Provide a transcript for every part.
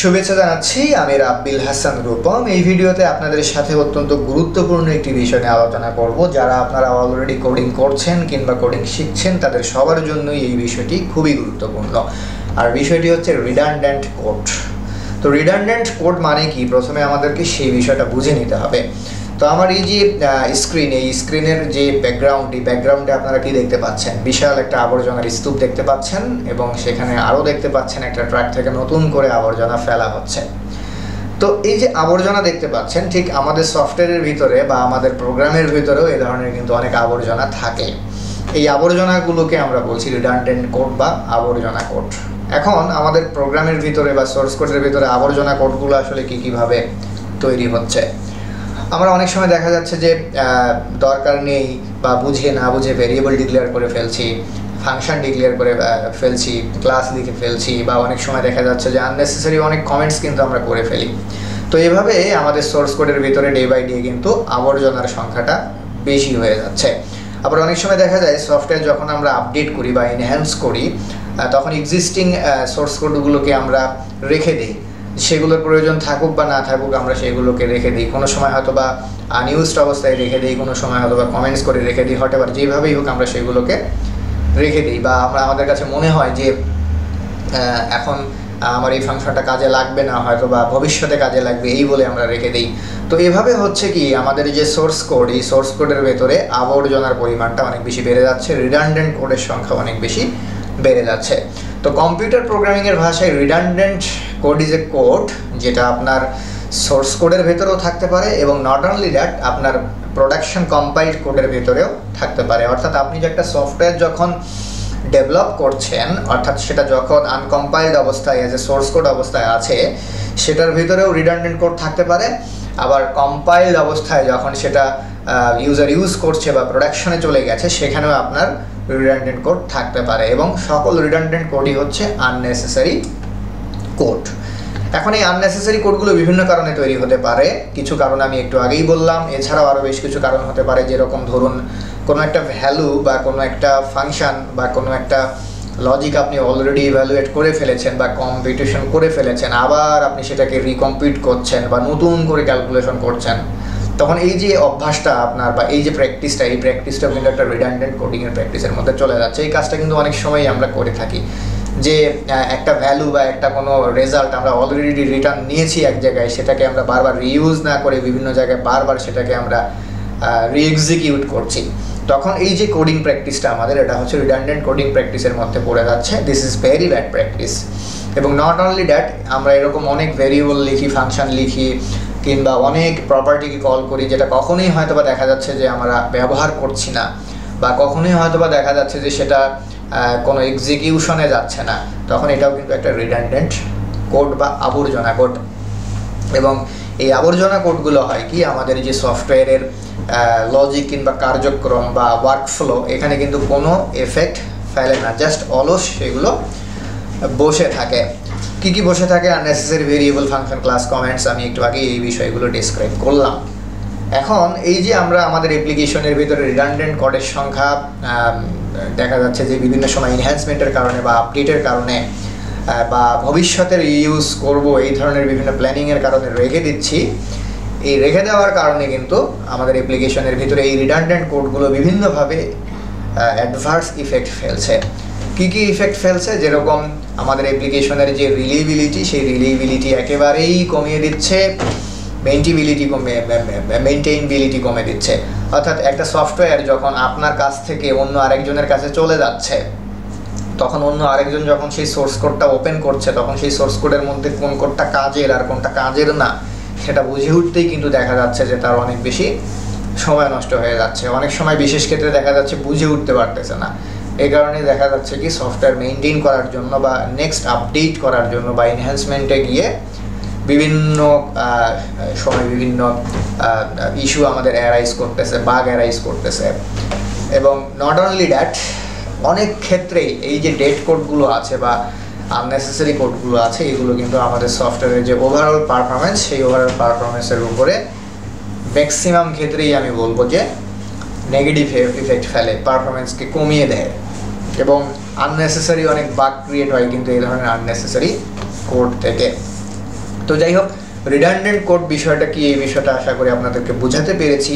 শুভেচ্ছা জানাচ্ছি। আমি রাব্বিল হাসান রূপম। এই ভিডিওতে আপনাদের সাথে অত্যন্ত গুরুত্বপূর্ণ একটি বিষয় নিয়ে আলোচনা করব। যারা আপনারা অলরেডি কোডিং করছেন কিংবা কোডিং শিখছেন তাদের সবার জন্যই এই বিষয়টি খুবই গুরুত্বপূর্ণ। আর বিষয়টি হচ্ছে রিডান্ডেন্ট কোড। তো রিডান্ডেন্ট কোড মানে কি, প্রথমে আমাদেরকে সেই বিষয়টা বুঝে নিতে হবে। তো আমার এই যে স্ক্রিন, এই স্ক্রিনের যে ব্যাকগ্রাউন্ডে আপনারা কি দেখতে পাচ্ছেন? বিশাল একটা আবর্জনার স্তূপ দেখতে পাচ্ছেন এবং সেখানে আরও দেখতে পাচ্ছেন একটা ট্রাক থেকে নতুন করে আবর্জনা ফেলা হচ্ছে। তো এই যে আবর্জনা দেখতে পাচ্ছেন, ঠিক আমাদের সফটওয়্যারের ভিতরে বা আমাদের প্রোগ্রামের ভিতরেও এই ধরনের কিন্তু অনেক আবর্জনা থাকে। এই আবর্জনাগুলোকে আমরা বলছি রিডান্ডেন্ট কোড বা আবর্জনা কোড। এখন আমাদের প্রোগ্রামের ভিতরে বা সোর্স কোডের ভিতরে আবর্জনা কোডগুলো আসলে কীভাবে তৈরি হচ্ছে? আমরা অনেক সময় দেখা যাচ্ছে যে দরকার নেই বা বুঝে না বুঝে ভেরিয়েবল ডিক্লেয়ার করে ফেলছি, ফাংশন ডিক্লেয়ার করে ফেলছি, ক্লাস লিখে ফেলছি, বা অনেক সময় দেখা যাচ্ছে যে আননেসেসারি অনেক কমেন্টস কিন্তু আমরা করে ফেলি। তো এভাবে আমাদের সোর্স কোডের ভিতরে ডে বাই ডে কিন্তু আবর্জনার সংখ্যাটা বেশি হয়ে যাচ্ছে। আবার অনেক সময় দেখা যায় সফটওয়্যার যখন আমরা আপডেট করি বা এনহ্যান্স করি তখন এক্সিস্টিং সোর্স কোডগুলোকে আমরা রেখে দিই। সেগুলোর প্রয়োজন থাকুক বা না থাকুক আমরা সেগুলোকে রেখে দিই। কোনো সময় হয়তো বা আনইউজড অবস্থায় রেখে দিই, কোনো সময় হয়তো বা কমেন্টস করে রেখে দিই, হঠাৎ যেভাবেই হোক আমরা সেগুলোকে রেখে দিই। বা আমাদের কাছে মনে হয় যে এখন আমার এই ফাংশনটা কাজে লাগবে না, হয়তো বা ভবিষ্যতে কাজে লাগবে, এই বলে আমরা রেখে দিই। তো এভাবে হচ্ছে কি আমাদের যে সোর্স কোড, এই সোর্স কোডের ভেতরে আবর্জনার পরিমাণটা অনেক বেশি বেড়ে যাচ্ছে, রিডান্ডেন্ট কোডের সংখ্যা অনেক বেশি বেড়ে যাচ্ছে। তো কম্পিউটার প্রোগ্রামিংয়ের ভাষায় redundant code is a code যেটা আপনার সোর্স কোডের ভেতরেও থাকতে পারে এবং নট অনলি দ্যাট আপনার প্রোডাকশন কম্পাইলড কোডের ভেতরেও থাকতে পারে। অর্থাৎ আপনি যে একটা সফটওয়্যার যখন ডেভেলপ করছেন, অর্থাৎ সেটা যখন আনকম্পাইলড অবস্থায় অ্যাজ এ সোর্স কোড অবস্থায় আছে সেটার ভিতরেও রিডান্ডেন্ট কোড থাকতে পারে। আবার কম্পাইলড অবস্থায় যখন সেটা ইউজার ইউজ করছে বা প্রোডাকশনে চলে গেছে সেখানেও আপনার রিডান্ডেন্ট কোড থাকতে পারে এবং সকল রিডান্ডেন্ট কোডই হচ্ছে আননেসেসারি কোড। এখন এই আননেসেসারি কোডগুলো বিভিন্ন কারণে তৈরি হতে পারে। কিছু কারণ আমি একটু আগেই বললাম, এছাড়াও আরও বেশ কিছু কারণ হতে পারে। যেরকম ধরুন কোনো একটা ভ্যালু বা কোনো একটা ফাংশন বা কোনো একটা লজিক আপনি অলরেডি ইভ্যালুয়েট করে ফেলেছেন বা কম্পিউটেশন করে ফেলেছেন, আবার আপনি সেটাকে রিকম্পিউট করছেন বা নতুন করে ক্যালকুলেশন করছেন, তখন এই যে অভ্যাসটা আপনার বা এই যে প্র্যাকটিসটা, এই প্র্যাকটিসটা কিন্তু একটা রিডান্ডেন্ট কোডিংয়ের প্র্যাকটিসের মধ্যে চলে যাচ্ছে। এই কাজটা কিন্তু অনেক সময় আমরা করে থাকি যে একটা ভ্যালু বা একটা কোনো রেজাল্ট আমরা অলরেডি রিটার্ন নিয়েছি এক জায়গায়, সেটাকে আমরা বারবার রিইউজ না করে বিভিন্ন জায়গায় বারবার সেটাকে আমরা রিএক্সিকিউট করছি। তখন এই যে কোডিং প্র্যাকটিসটা আমাদের, এটা হচ্ছে রিডান্ডেন্ট কোডিং প্র্যাকটিসের মধ্যে পড়ে যাচ্ছে। This is very bad practice. এবং নট অনলি দ্যাট, আমরা এরকম অনেক ভেরিয়েবল লিখি, ফাংশন লিখি কিংবা অনেক প্রপার্টিকে কল করি যেটা কখনোই হয়তো বা দেখা যাচ্ছে যে আমরা ব্যবহার করছি না, বা কখনোই হয়তো বা দেখা যাচ্ছে যে সেটা কোনো এক্সিকিউশনে যাচ্ছে না। তখন এটাও কিন্তু একটা রিডান্ডেন্ট কোড বা আবর্জনা কোড। এবং এই আবর্জনা কোডগুলো হয় কি, আমাদের যে সফটওয়্যারের লজিক কিংবা কার্যক্রম বা ওয়ার্কফ্লো, এখানে কিন্তু কোনো এফেক্ট ফেলে না, জাস্ট অলস সেগুলো বসে থাকে। কী কী বসে থাকে? Unnecessary variable, function, class, comments. আমি একটু আগে এই বিষয়গুলো ডিসক্রাইব করলাম। এখন এই যে আমরা আমাদের অ্যাপ্লিকেশনের ভিতরে রিডান্ডেন্ট কোডের সংখ্যা দেখা যাচ্ছে যে বিভিন্ন সময় এনহ্যান্সমেন্টের কারণে বা আপডেটের কারণে বা ভবিষ্যতের ইউজ করব এই ধরনের বিভিন্ন প্ল্যানিংয়ের কারণে রেখে দিচ্ছি। এই রেখে দেওয়ার কারণে কিন্তু আমাদের অ্যাপ্লিকেশনের ভিতরে এই রিডান্ডেন্ট কোডগুলো বিভিন্নভাবে অ্যাডভার্স ইফেক্ট ফেলছে। কী কী ইফেক্ট ফেলছে? যেরকম আমাদের অ্যাপ্লিকেশনের যে রিলিয়েবিলিটি, সেই রিলিয়েবিলিটি একেবারেই কমিয়ে দিচ্ছে, মেইনটেইনবিলিটি কমে দিচ্ছে। অর্থাৎ একটা সফটওয়্যার যখন আপনার কাছ থেকে অন্য আরেকজনের কাছে চলে যাচ্ছে, তখন অন্য আরেকজন যখন সেই সোর্স কোডটা ওপেন করছে, তখন সেই সোর্স কোডের মধ্যে কোন কোডটা কাজের আর কোনটা কাজের না সেটা বুঝে উঠতেই কিন্তু দেখা যাচ্ছে যে তার অনেক বেশি সময় নষ্ট হয়ে যাচ্ছে। অনেক সময় বিশেষ ক্ষেত্রে দেখা যাচ্ছে বুঝে উঠতে পারতেছে না। এই কারণে দেখা যাচ্ছে কি সফটওয়্যার মেইনটেইন করার জন্য বা নেক্সট আপডেট করার জন্য বা এনহ্যান্সমেন্টে গিয়ে বিভিন্ন সময় বিভিন্ন ইস্যু আমাদের অ্যারাইজ করতেছে, বাগ অ্যারাইজ করতেছে। এবং নট অনলি দ্যাট, অনেক ক্ষেত্রেই এই যে ডেড কোডগুলো আছে বা আননেসেসারি কোডগুলো আছে, এগুলো কিন্তু আমাদের সফটওয়্যারের যে ওভারঅল পারফরমেন্স, সেই ওভারঅল পারফরমেন্সের উপরে ম্যাক্সিমাম ক্ষেত্রেই আমি বলবো যে নেগেটিভ ইফেক্ট ফেলে, পারফরমেন্সকে কমিয়ে দেয় এবং আননেসেসারি অনেক বাগ ক্রিয়েট হয় কিন্তু এই ধরনের আননেসেসারি কোড থেকে। তো যাই হোক, রিডান্ডেন্ট কোড বিষয়টা কি, এই বিষয়টা আশা করি আপনাদেরকে বোঝাতে পেরেছি।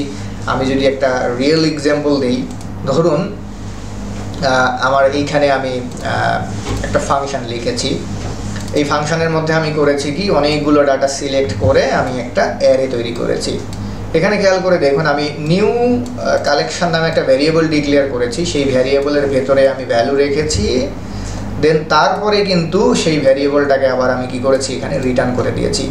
আমি যদি একটা রিয়েল এক্সাম্পল দিই, ধরুন আমার এইখানে আমি একটা ফাংশন লিখেছি। এই ফাংশনের মধ্যে আমি করেছি কি, অনেকগুলো ডাটা সিলেক্ট করে আমি একটা অ্যারে তৈরি করেছি। এখানে খেয়াল করে দেখুন, আমি নিউ কালেকশন নামে একটা ভ্যারিয়েবল ডিক্লেয়ার করেছি। সেই ভ্যারিয়েবলের ভেতরে আমি ভ্যালু রেখেছি, দেন তারপরে কিন্তু সেই ভ্যারিয়েবলটাকে আবার আমি কি করেছি, এখানে রিটার্ন করে দিয়েছি।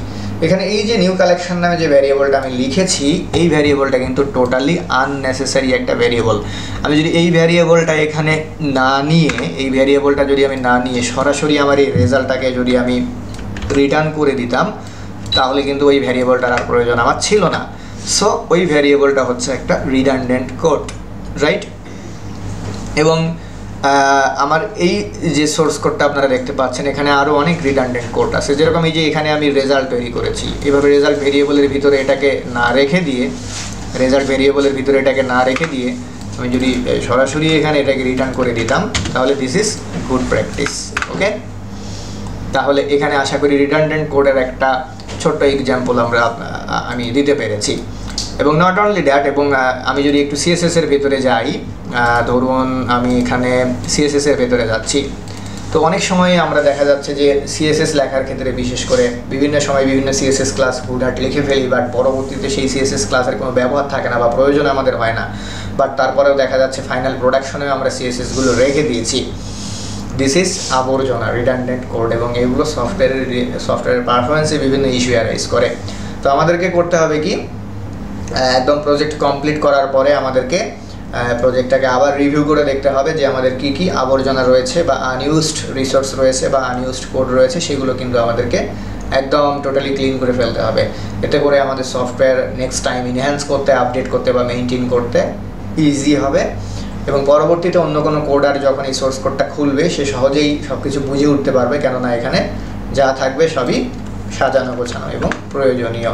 এখানে এই যে নিউ কালেকশন নামে যে ভ্যারিয়েবলটা আমি লিখেছি, এই ভ্যারিয়েবলটা কিন্তু টোটালি আননেসেসারি একটা ভ্যারিয়েবল। আমি যদি এই ভ্যারিয়েবলটা এখানে না নিয়ে, এই ভ্যারিয়েবলটা যদি আমি না নিয়ে সরাসরি আমার এই রেজাল্টটাকে যদি আমি রিটার্ন করে দিতাম, তাহলে কিন্তু ওই ভ্যারিয়েবলটার আর প্রয়োজন আমার ছিল না। সো ওই ভ্যারিয়েবলটা হচ্ছে একটা রিডান্ডেন্ট কোড, রাইট? এবং আমার এই যে সোর্স কোডটা আপনারা দেখতে পাচ্ছেন, এখানে আরও অনেক রিডান্ডেন্ট কোড আছে। যেরকম এই যে এখানে আমি রেজাল্ট তৈরি করেছি, এভাবে রেজাল্ট ভেরিয়েবলের ভিতরে এটাকে না রেখে দিয়ে, রেজাল্ট ভেরিয়েবলের ভিতরে এটাকে না রেখে দিয়ে আমি যদি সরাসরি এখানে এটাকে রিটার্ন করে দিতাম, তাহলে দিস ইজ গুড প্র্যাকটিস। ওকে, তাহলে এখানে আশা করি রিডান্ডেন্ট কোডের একটা ছোট্ট এক্সাম্পল আমি দিতে পেরেছি। এবং নট অনলি দ্যাট, এবং আমি যদি একটু সিএসএস এর ভেতরে যাই, ধরুন আমি এখানে সিএসএস এর ভেতরে যাচ্ছি, তো অনেক সময় আমরা দেখা যাচ্ছে যে সিএসএস লেখার ক্ষেত্রে বিশেষ করে বিভিন্ন সময় বিভিন্ন সিএসএস ক্লাস হুটহাট লিখে ফেলি, বাট পরবর্তীতে সেই সিএসএস ক্লাসের কোনো ব্যবহার থাকে না বা প্রয়োজন আমাদের হয় না। বাট তারপরেও দেখা যাচ্ছে ফাইনাল প্রোডাকশনেও আমরা সিএসএসগুলো রেখে দিয়েছি। দিস ইজ আবর্জনা, রিডান্ডেন্ট কোড, এবং এগুলো সফটওয়্যারের পারফরমেন্সে বিভিন্ন ইস্যু অ্যারাইজ করে। তো আমাদেরকে করতে হবে কি, একদম প্রজেক্ট কমপ্লিট করার পরে আমাদেরকে প্রজেক্টটাকে আবার রিভিউ করে দেখতে হবে যে আমাদের কি কি আবর্জনা রয়েছে বা আনইউজড রিসোর্স রয়েছে বা আনইউজড কোড রয়েছে, সেগুলো কিন্তু আমাদেরকে একদম টোটালি ক্লিন করে ফেলতে হবে। এতে করে আমাদের সফটওয়্যার নেক্সট টাইম ইনহ্যান্স করতে, আপডেট করতে বা মেইনটেইন করতে ইজি হবে, এবং পরবর্তীতে অন্য কোনো কোডার যখন এই সোর্স কোডটা খুলবে, সে সহজেই সব কিছু বুঝে উঠতে পারবে, কেননা এখানে যা থাকবে সবই সাজানো গোছানো এবং প্রয়োজনীয়।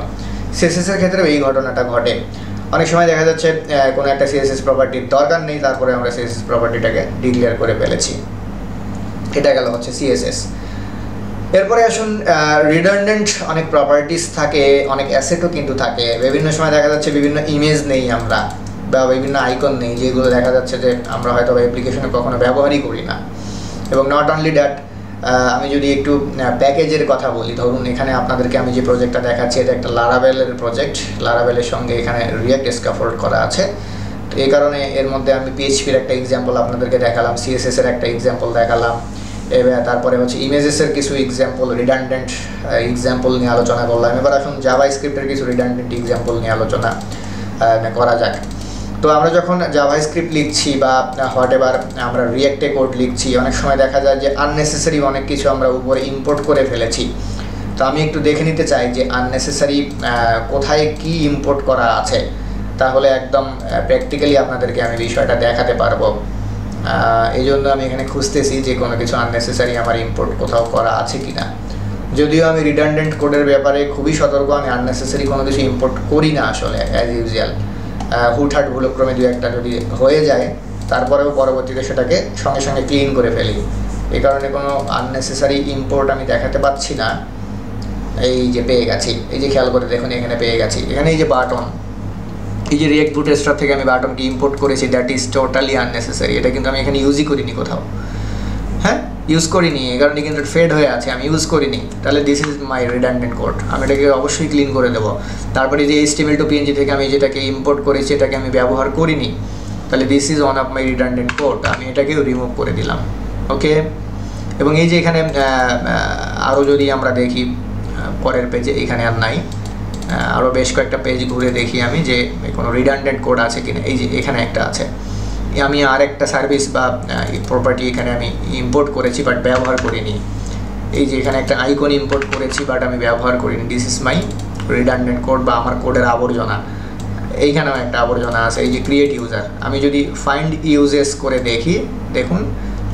সিএসএসের ক্ষেত্রেও এই ঘটনাটা ঘটে। অনেক সময় দেখা যাচ্ছে কোনো একটা সিএসএস প্রপার্টির দরকার নেই, তারপরে আমরা সিএসএস প্রপার্টিটাকে ডিক্লেয়ার করে ফেলেছি। এটা গেল হচ্ছে সিএসএস। এরপরে আসুন, রিডান্ডেন্ট অনেক প্রপার্টিস থাকে, অনেক অ্যাসেটও কিন্তু থাকে। বিভিন্ন সময় দেখা যাচ্ছে বিভিন্ন ইমেজ নেই আমরা, বা বিভিন্ন আইকন নেই, যেগুলো দেখা যাচ্ছে যে আমরা হয়তো অ্যাপ্লিকেশনে কখনো ব্যবহারই করি না। এবং নট অনলি দ্যাট, আমি যদি একটু প্যাকেজের কথা বলি, ধরুন এখানে আপনাদেরকে আমি যে প্রজেক্টটা দেখাচ্ছি, এটা একটা লারাভেলের প্রজেক্ট। লারাভেলের সঙ্গে এখানে রিয়াক্ট স্ক্যাফোল্ড করা আছে। তো এই কারণে এর মধ্যে আমি পিএইচপির একটা এক্সাম্পল আপনাদেরকে দেখালাম, সিএসএসের একটা এক্সাম্পল দেখালাম, তারপরে হচ্ছে ইমেজেসের কিছু এক্সাম্পল, রিডান্ডেন্ট এক্সাম্পল নিয়ে আলোচনা করলাম। এবার আসুন জাভা স্ক্রিপ্টের কিছু রিডান্ডেন্ট এক্সাম্পল নিয়ে আলোচনা করা যাক। তো আমরা যখন জাভা স্ক্রিপ্ট লিখছি বা হোয়াট এভার আমরা রিয়াক্টে কোড লিখছি, অনেক সময় দেখা যায় যে আননেসেসারি অনেক কিছু আমরা উপরে ইম্পোর্ট করে ফেলেছি। তো আমি একটু দেখে নিতে চাই যে আননেসেসারি কোথায় কি ইম্পোর্ট করা আছে, তাহলে একদম প্র্যাকটিক্যালি আপনাদেরকে আমি বিষয়টা দেখাতে পারবো। এই জন্য আমি এখানে খুঁজতেছি যে কোনো কিছু আননেসেসারি আমার ইম্পোর্ট কোথাও করা আছে কি না। যদিও আমি রিডান্ডেন্ট কোডের ব্যাপারে খুবই সতর্ক, আমি আননেসেসারি কোনো কিছু ইম্পোর্ট করি না আসলে, অ্যাজ ইউজুয়াল। হুটহাট ভুলক্রমে দু একটা যদি হয়ে যায়, তারপরেও পরবর্তীতে সেটাকে সঙ্গে সঙ্গে ক্লিন করে ফেলি। এই কারণে কোনো আননেসেসারি ইম্পোর্ট আমি দেখাতে পাচ্ছি না। এই যে পেয়ে গেছি, এই যে খেয়াল করে দেখুন এখানে পেয়ে গেছি। এখানে এই যে বাটন, এই যে রিয়াক্ট বুটস্ট্র্যাপ থেকে আমি বাটনকে ইম্পোর্ট করেছি, দ্যাট ইজ টোটালি আননেসেসারি। এটা কিন্তু আমি এখানে ইউজই করিনি কোথাও, হ্যাঁ ইউজ করিনি, এই কারণে কিন্তু ফেড হয়ে আছে, আমি ইউজ করিনি। তাহলে this is my redundant code, আমি এটাকে অবশ্যই ক্লিন করে দেবো। তারপরে যে HTML to PNG থেকে আমি যেটাকে ইম্পোর্ট করেছি, এটাকে আমি ব্যবহার করিনি, তাহলে this is one of my redundant code, আমি এটাকেও রিমুভ করে দিলাম। ওকে, এবং এই যে এখানে আরও যদি আমরা দেখি পরের পেজে, এখানে আর নাই, আরও বেশ কয়েকটা পেজ ঘুরে দেখি আমি যে কোনো রিডান্ডেন্ট কোড আছে কিনা। এই যে এখানে একটা আছে, আমি আর একটা সার্ভিস বা প্রপার্টি এখানে আমি ইম্পোর্ট করেছি বাট ব্যবহার করিনি। এই যে এখানে একটা আইকন ইম্পোর্ট করেছি বাট আমি ব্যবহার করিনি। This is my redundant code বা আমার কোডের আবর্জনা। এইখানেও একটা আবর্জনা আছে, এই যে ক্রিয়েট ইউজার। আমি যদি ফাইন্ড ইউজেস করে দেখি, দেখুন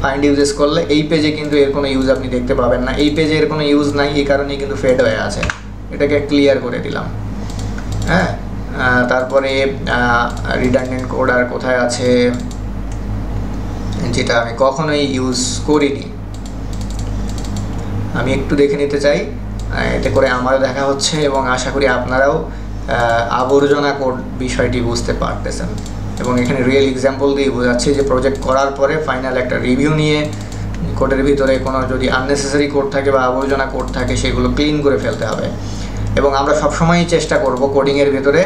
ফাইন্ড ইউজেস করলে এই পেজে কিন্তু এর কোনো ইউজ আপনি দেখতে পাবেন না। এই পেজে এর কোনো ইউজ নাই, এই কারণেই কিন্তু ফেড হয়ে আছে। এটাকে ক্লিয়ার করে দিলাম। হ্যাঁ, তারপরে রিডান্ডেন্ট কোড আর কোথায় আছে যেটা আমি কখনোই ইউজ করিনি, আমি একটু দেখে নিতে চাই। এতে করে আমারও দেখা হচ্ছে এবং আশা করি আপনারাও আবর্জনা কোড বিষয়টি বুঝতে পারতেছেন। এবং এখানে রিয়েল এক্সাম্পল দিয়ে বোঝাচ্ছি যে প্রজেক্ট করার পরে ফাইনাল একটা রিভিউ নিয়ে কোডের ভিতরে কোনো যদি আননেসেসারি কোড থাকে বা আবর্জনা কোড থাকে সেগুলো ক্লিন করে ফেলতে হবে। এবং আমরা সবসময়ই চেষ্টা করব কোডিংয়ের ভিতরে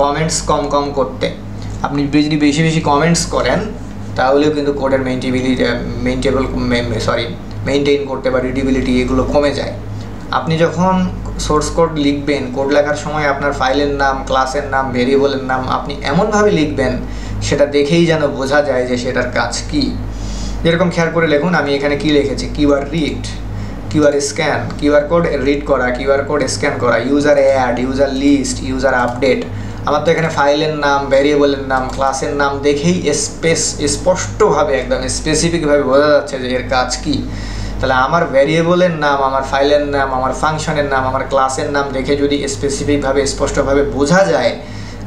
কমেন্টস কম করতে। আপনি যদি বেশি বেশি কমেন্টস করেন তাহলেও কিন্তু কোডের মেইনটেইন করতে বা রিডেবিলিটি এগুলো কমে যায়। আপনি যখন সোর্স কোড লিখবেন, কোড লেখার সময় আপনার ফাইলের নাম, ক্লাসের নাম, ভেরিয়েবলের নাম আপনি এমনভাবে লিখবেন সেটা দেখেই যেন বোঝা যায় যে সেটার কাজ কি। যেরকম খেয়াল করে লিখুন, আমি এখানে কি লিখেছি, QR read, QR scan, QR code read করা, কিউআর কোড স্ক্যান করা, user add, user list, user update. আমার তো এখানে ফাইলের নাম, ভ্যারিয়েবলের নাম, ক্লাসের নাম দেখেই স্পষ্টভাবে একদম স্পেসিফিকভাবে বোঝা যাচ্ছে যে এর কাজ কি। তাহলে আমার ভ্যারিয়েবলের নাম, আমার ফাইলের নাম, আমার ফাংশনের নাম, আমার ক্লাসের নাম দেখে যদি স্পেসিফিকভাবে স্পষ্টভাবে বোঝা যায়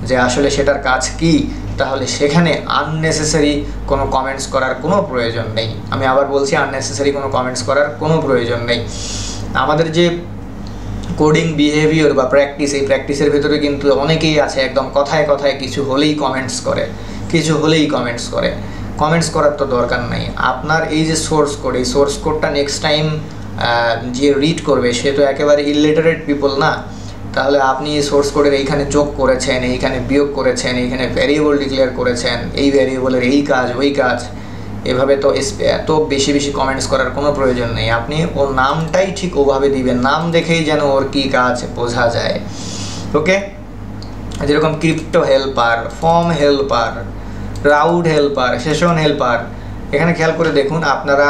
যে আসলে সেটার কাজ কি, তাহলে সেখানে আননেসেসারি কোনো কমেন্টস করার কোনো প্রয়োজন নেই। আমি আবার বলছি, আননেসেসারি কোনো কমেন্টস করার কোনো প্রয়োজন নেই। আমাদের যে কোডিং বিহেভিয়ার বা প্র্যাকটিস, এই প্র্যাকটিসের ভিতরে কিন্তু অনেকেই আছে একদম কথায় কথায় কিছু হলেই কমেন্টস করে। কমেন্টস করার তো দরকার নাই। আপনার এই যে সোর্স কোড, এই সোর্স কোডটা নেক্সট টাইম যে রিড করবে সে তো একেবারে ইলিটারেট পিপল না। তাহলে আপনি সোর্স কোডের এইখানে যোগ করেছেন, এইখানে বিয়োগ করেছেন, এইখানে ভ্যারিয়েবল ডিক্লেয়ার করেছেন, এই ভ্যারিয়েবলের এই কাজ ওই কাজ, এভাবে তো এত বেশি কমেন্টস করার কোনো প্রয়োজন নেই। আপনি ওর নামটাই ঠিক ওভাবে দিবেন, নাম দেখেই যেন ওর কী কাজ বোঝা যায়। ওকে, যেরকম crypto helper, form helper, route helper, session helper. এখানে খেয়াল করে দেখুন, আপনারা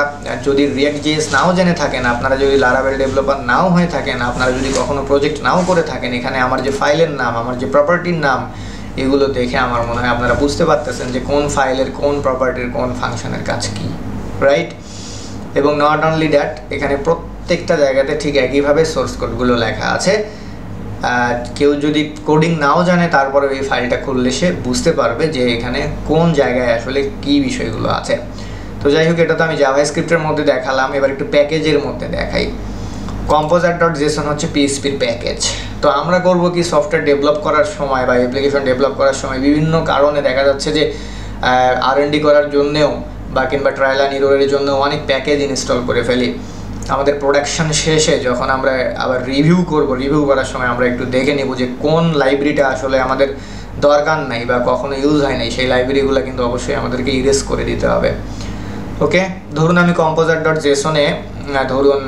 যদি রিঅ্যাক্ট.js নাও জেনে থাকেন, আপনারা যদি লারাভেল ডেভেলপার নাও হয়ে থাকেন, আপনারা যদি কখনো প্রজেক্ট নাও করে থাকেন, এখানে আমার যে ফাইলের নাম, আমার যে প্রপার্টির নাম, এগুলো দেখে আমার মনে হয় আপনারা বুঝতে পারতেছেন যে কোন ফাইলের, কোন প্রপার্টির, কোন ফাংশনের কাজ কি, রাইট? এবং নট অনলি দ্যাট, এখানে প্রত্যেকটা জায়গাতে ঠিক একইভাবে সোর্স কোডগুলো লেখা আছে। কেউ যদি কোডিং নাও জানে তারপরে এই ফাইলটা খুললে সে বুঝতে পারবে যে এখানে কোন জায়গায় আসলে কি বিষয়গুলো আছে। তো যাই হোক, এটা তো আমি জাভাস্ক্রিপ্টের মধ্যে দেখালাম। এবার একটু প্যাকেজের মধ্যে দেখাই। composer.json হচ্ছে পিএইচপির প্যাকেজ। তো আমরা করব কি, সফটওয়্যার ডেভেলপ করার সময় বা অ্যাপ্লিকেশন ডেভেলপ করার সময় বিভিন্ন কারণে দেখা যাচ্ছে যে R&D করার জন্যেও বা কিংবা ট্রায়াল অ্যান্ড এররের জন্য অনেক প্যাকেজ ইনস্টল করে ফেলি। আমাদের প্রোডাকশন শেষে যখন আমরা আবার রিভিউ করার সময় আমরা একটু দেখে নেব যে কোন লাইব্রেরিটা আসলে আমাদের দরকার নাই বা কখনো ইউজ হয় নাই, সেই লাইব্রেরিগুলো কিন্তু অবশ্যই আমাদেরকে ইরেজ করে দিতে হবে। ওকে, ধরুন আমি composer.json-এ ধরুন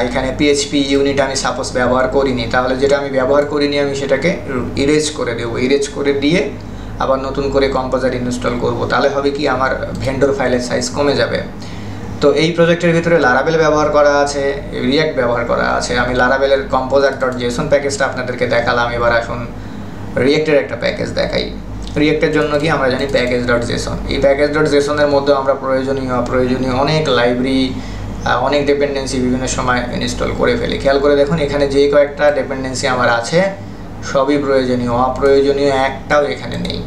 এখানে পিএইচপি ইউনিট আমি সাপোজ ব্যবহার করিনি, তাহলে যেটা আমি ব্যবহার করিনি আমি সেটাকে ইরেজ করে দেবো। ইরেজ করে দিয়ে আবার নতুন করে কম্পোজার ইনস্টল করব। তাহলে হবে কি, আমার ভেন্ডর ফাইলের সাইজ কমে যাবে। তো এই প্রজেক্টের ভিতরে লারাভেল ব্যবহার করা আছে, রিঅ্যাক্ট ব্যবহার করা আছে। আমি লারাভেলের composer.json প্যাকেজটা আপনাদেরকে দেখালাম। এবার আসুন রিঅ্যাক্টের একটা প্যাকেজ দেখাই। রিঅ্যাক্টের জন্য কি আমরা জানি প্যাকেজ.json। এই প্যাকেজ.json-এর মধ্যে আমরা প্রয়োজনীয় অনেক লাইব্রেরি, অনেক ডিপেন্ডেন্সি বিভিন্ন সময় ইনস্টল করে ফেলি। খেয়াল করে দেখুন, এখানে যে কয়েকটা ডিপেন্ডেন্সি আমার আছে সবই প্রয়োজনীয়, অপ্রয়োজনীয় একটাও এখানে নেই।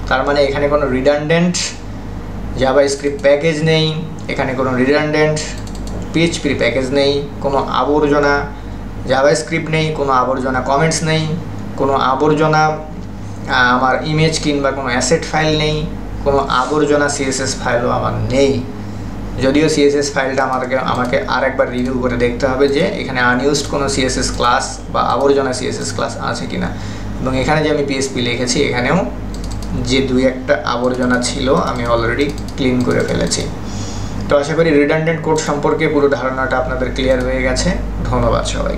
তার মানে এখানে কোনো রিডান্ডেন্ট জাভাস্ক্রিপ্ট প্যাকেজ নেই, এখানে কোনো রিডান্ডেন্ট পিএইচপি প্যাকেজ নেই, কোনো আবর্জনা জাভাস্ক্রিপ্ট নেই, কোনো আবর্জনা কমেন্টস নেই, কোনো আবর্জনা আমার ইমেজ কিংবা কোনো অ্যাসেট ফাইল নেই, কোনো আবর্জনা সিএসএস ফাইলও আমার নেই। যদিও সিএসএস ফাইলটা আমাকে আরেকবার রিভিউ করে দেখতে হবে যে এখানে আনইউজড কোনো সিএসএস ক্লাস বা আবর্জনা সিএসএস ক্লাস আছে কিনা। এবং এখানে যে আমি পিএইচপি লিখেছি এখানেও যে দুই একটা আবর্জনা ছিল আমি অলরেডি ক্লিন করে ফেলেছি। তো আশা করি রিডান্ডেন্ট কোড সম্পর্কে পুরো ধারণাটা আপনাদের ক্লিয়ার হয়ে গেছে। ধন্যবাদ সবাই।